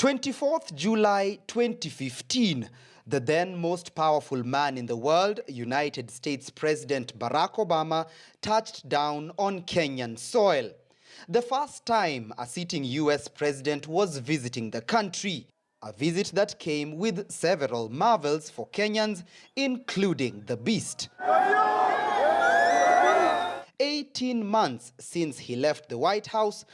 24th July 2015, the then most powerful man in the world, United States President Barack Obama, touched down on Kenyan soil. The first time a sitting US president was visiting the country. A visit that came with several marvels for Kenyans, including the beast. 18 months since he left the White House,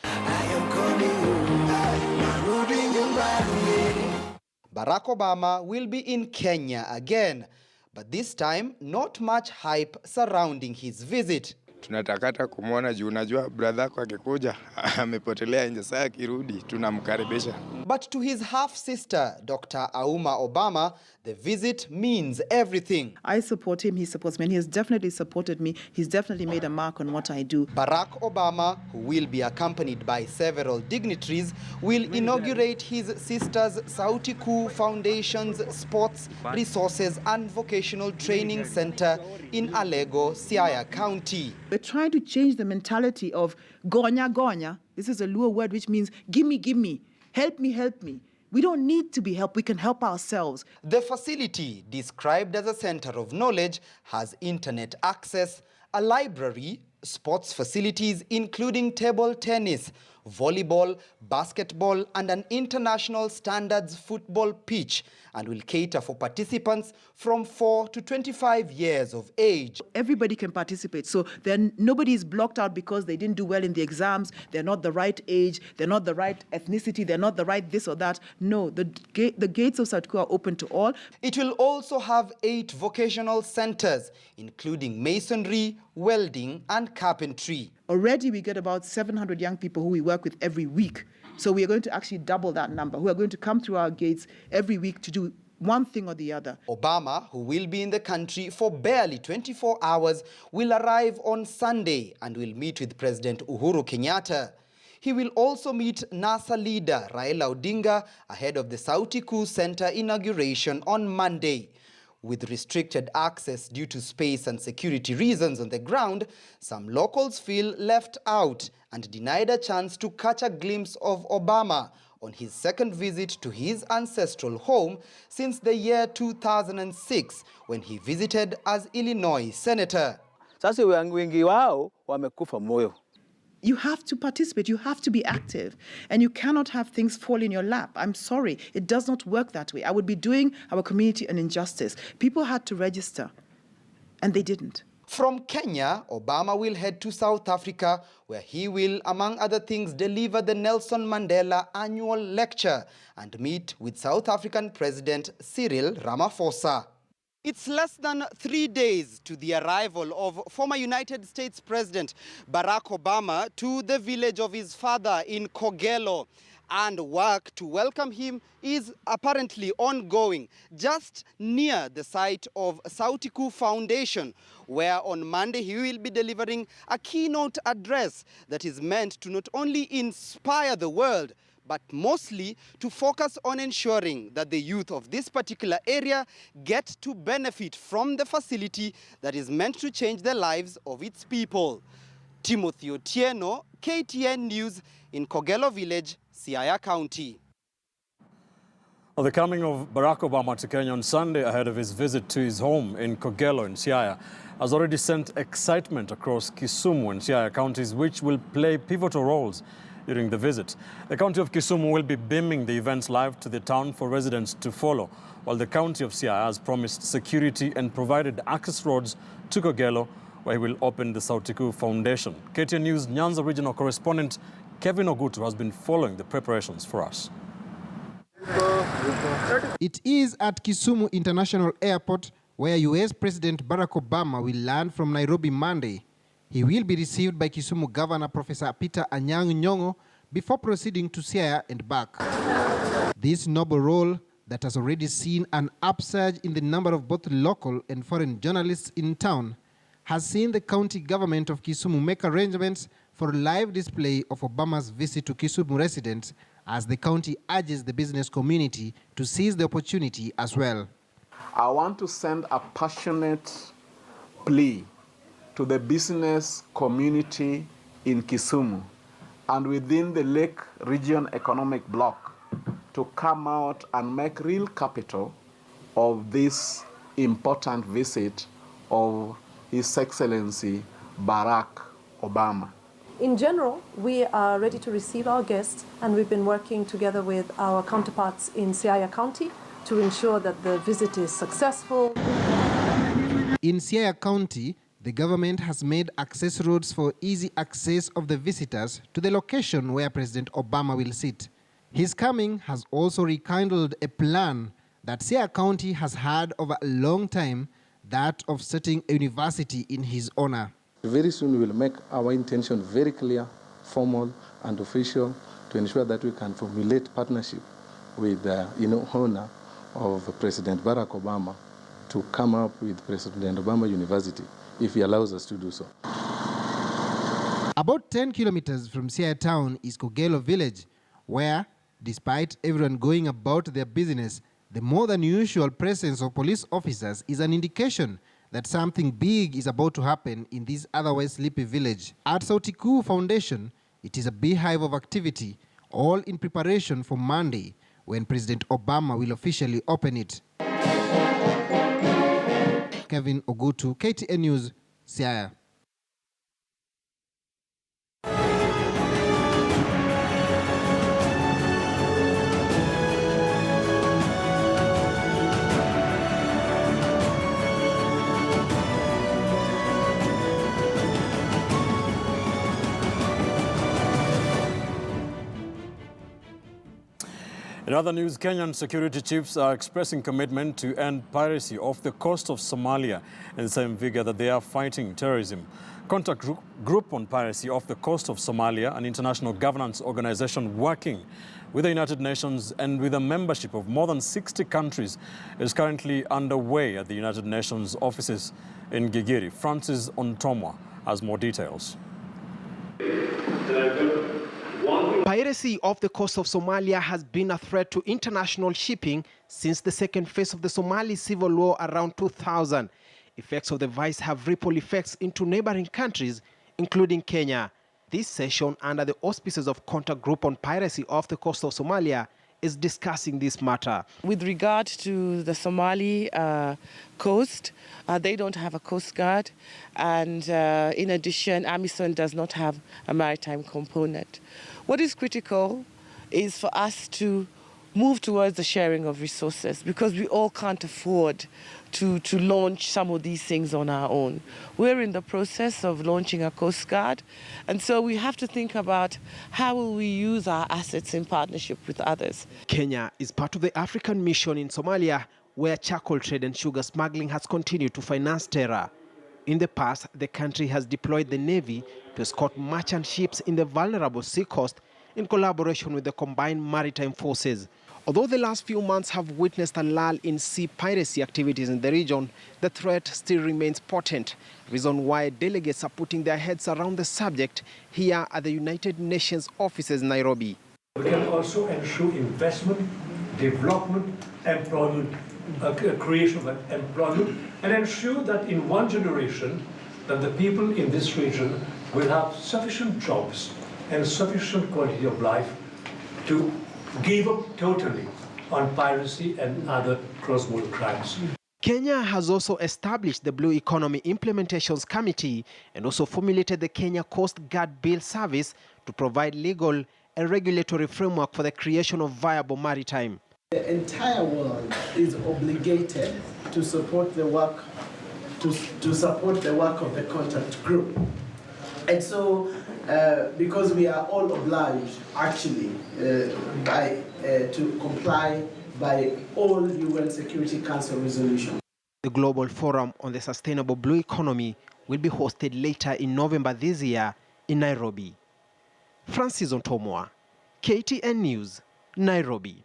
Barack Obama will be in Kenya again, but this time not much hype surrounding his visit. Tunatakata kumwona juu unajua brother yako akikuja amepotelea nje, saa akirudi tunamkaribisha. But to his half-sister, Dr. Auma Obama, the visit means everything. I support him, he supports me, and he has definitely supported me. He's definitely made a mark on what I do. Barack Obama, who will be accompanied by several dignitaries, will inaugurate his sister's Sauti Kuu Foundation's Sports, Resources and Vocational Training Center in Alego, Siaya County. We're trying to change the mentality of gonya gonya. This is a Luo word which means give me, help me. We don't need to be helped, we can help ourselves. The facility, described as a center of knowledge, has internet access, a library, sports facilities including table tennis, volleyball, basketball, and an international standards football pitch, and will cater for participants from 4 to 25 years of age. Everybody can participate, so then nobody is blocked out because they didn't do well in the exams, they're not the right age, they're not the right ethnicity, they're not the right this or that. No, the gates of Sauti Kuu are open to all. It will also have 8 vocational centers, including masonry, welding, and carpentry. Already we get about 700 young people who we work with every week. So we are going to actually double that number, who are going to come through our gates every week to do one thing or the other. Obama, who will be in the country for barely 24 hours, will arrive on Sunday and will meet with President Uhuru Kenyatta. He will also meet NASA leader Raila Odinga ahead of the Sauti Kuu Center inauguration on Monday. With restricted access due to space and security reasons on the ground, some locals feel left out and denied a chance to catch a glimpse of Obama on his second visit to his ancestral home since the year 2006, when he visited as Illinois senator. Sasa wengi wao wamekufa moyo. You have to participate, you have to be active, and you cannot have things fall in your lap. I'm sorry, it does not work that way. I would be doing our community an injustice. People had to register, and they didn't. From Kenya, Obama will head to South Africa, where he will, among other things, deliver the Nelson Mandela Annual Lecture and meet with South African President Cyril Ramaphosa. It's less than 3 days to the arrival of former United States President Barack Obama to the village of his father in Kogelo, and work to welcome him is apparently ongoing just near the site of Sauti Kuu Foundation, where on Monday he will be delivering a keynote address that is meant to not only inspire the world, but mostly to focus on ensuring that the youth of this particular area get to benefit from the facility that is meant to change the lives of its people. Timothy Otieno, KTN News in Kogelo Village, Siaya County. Well, the coming of Barack Obama to Kenya on Sunday ahead of his visit to his home in Kogelo in Siaya has already sent excitement across Kisumu and Siaya counties, which will play pivotal roles during the visit. The county of Kisumu will be beaming the events live to the town for residents to follow, while the county of Siaya has promised security and provided access roads to Kogelo, where he will open the Sauti Kuu Foundation. KTN News Nyanza regional correspondent Kevin Ogutu has been following the preparations for us. It is at Kisumu International Airport where US President Barack Obama will land from Nairobi Monday. He will be received by Kisumu Governor Professor Peter Anyang' Nyong'o before proceeding to Siaya and back. This noble role that has already seen an upsurge in the number of both local and foreign journalists in town has seen the county government of Kisumu make arrangements for a live display of Obama's visit to Kisumu residents, as the county urges the business community to seize the opportunity as well. I want to send a passionate plea to the business community in Kisumu and within the Lake Region Economic Bloc to come out and make real capital of this important visit of His Excellency Barack Obama. In general, we are ready to receive our guests, and we've been working together with our counterparts in Siaya County to ensure that the visit is successful. In Siaya County, the government has made access roads for easy access of the visitors to the location where President Obama will sit. His coming has also rekindled a plan that Siaya County has had over a long time, that of setting a university in his honor. Very soon we will make our intention very clear, formal and official to ensure that we can formulate partnership with the honor of President Barack Obama to come up with President Obama University, if he allows us to do so. About 10 kilometers from Siaya town is Kogelo village, where, despite everyone going about their business, the more than usual presence of police officers is an indication that something big is about to happen in this otherwise sleepy village. At Sauti Kuu Foundation, it is a beehive of activity, all in preparation for Monday, when President Obama will officially open it. Kevin Ogutu, KTN News, Siaya. In other news, Kenyan security chiefs are expressing commitment to end piracy off the coast of Somalia in the same vigor that they are fighting terrorism. Contact Group on Piracy off the coast of Somalia, an international governance organization working with the United Nations and with a membership of more than 60 countries, is currently underway at the United Nations offices in Gigiri. Francis Ontomwa has more details. Piracy off the coast of Somalia has been a threat to international shipping since the second phase of the Somali civil war around 2000. Effects of the vice have ripple effects into neighboring countries, including Kenya. This session, under the auspices of Contact Group on Piracy off the coast of Somalia, is discussing this matter. With regard to the Somali coast, they don't have a coast guard, and in addition, AMISOM does not have a maritime component. What is critical is for us to move towards the sharing of resources, because we all can't afford to launch some of these things on our own. We're in the process of launching a Coast Guard, and so we have to think about how will we use our assets in partnership with others. Kenya is part of the African mission in Somalia, where charcoal trade and sugar smuggling has continued to finance terror. In the past, the country has deployed the Navy to escort merchant ships in the vulnerable seacoast in collaboration with the combined maritime forces. Although the last few months have witnessed a lull in sea piracy activities in the region, the threat still remains potent, reason why delegates are putting their heads around the subject here at the United Nations offices in Nairobi. We can also ensure investment, development, employment, creation of employment, and ensure that in one generation that the people in this region will have sufficient jobs and sufficient quality of life to give up totally on piracy and other cross-border crimes. Kenya has also established the Blue Economy Implementations Committee and also formulated the Kenya Coast Guard Bill Service to provide legal and regulatory framework for the creation of viable maritime. The entire world is obligated to support the work to support the work of the contact group. And so because we are all obliged actually to comply by all UN Security Council resolutions. The Global Forum on the Sustainable Blue Economy will be hosted later in November this year in Nairobi. Francis Ontomwa, KTN News, Nairobi.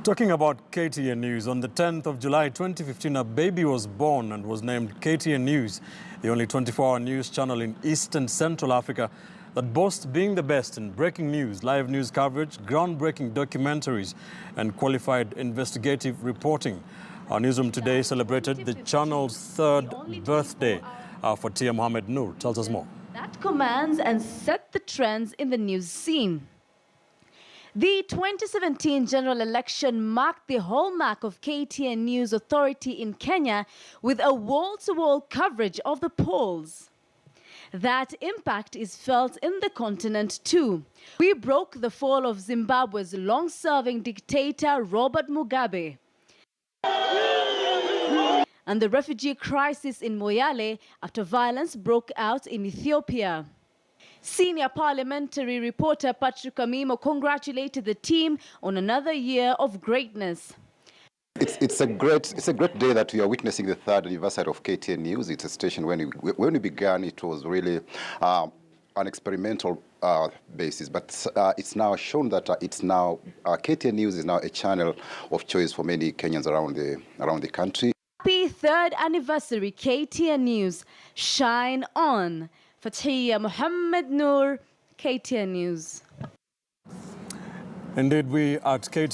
Talking about KTN News, on the 10th of July 2015, a baby was born and was named KTN News, the only 24-hour news channel in East and Central Africa that boasts being the best in breaking news, live news coverage, groundbreaking documentaries, and qualified investigative reporting. Our newsroom today celebrated the channel's third birthday. Fatia Mohamed Noor tells us more. That commands and set the trends in the news scene. The 2017 general election marked the hallmark of KTN News authority in Kenya with a wall-to-wall coverage of the polls. That impact is felt in the continent too. We broke the fall of Zimbabwe's long-serving dictator Robert Mugabe and the refugee crisis in Moyale after violence broke out in Ethiopia. Senior parliamentary reporter Patrick Amimo congratulated the team on another year of greatness. It's a great day that we are witnessing the 3rd anniversary of KTN News. It's a station when we began, it was really an experimental basis, but it's now shown that KTN News is now a channel of choice for many Kenyans around the country. Happy 3rd anniversary KTN News. Shine on. Fathiya Mohammed Noor, KTN News. Indeed, we at KTN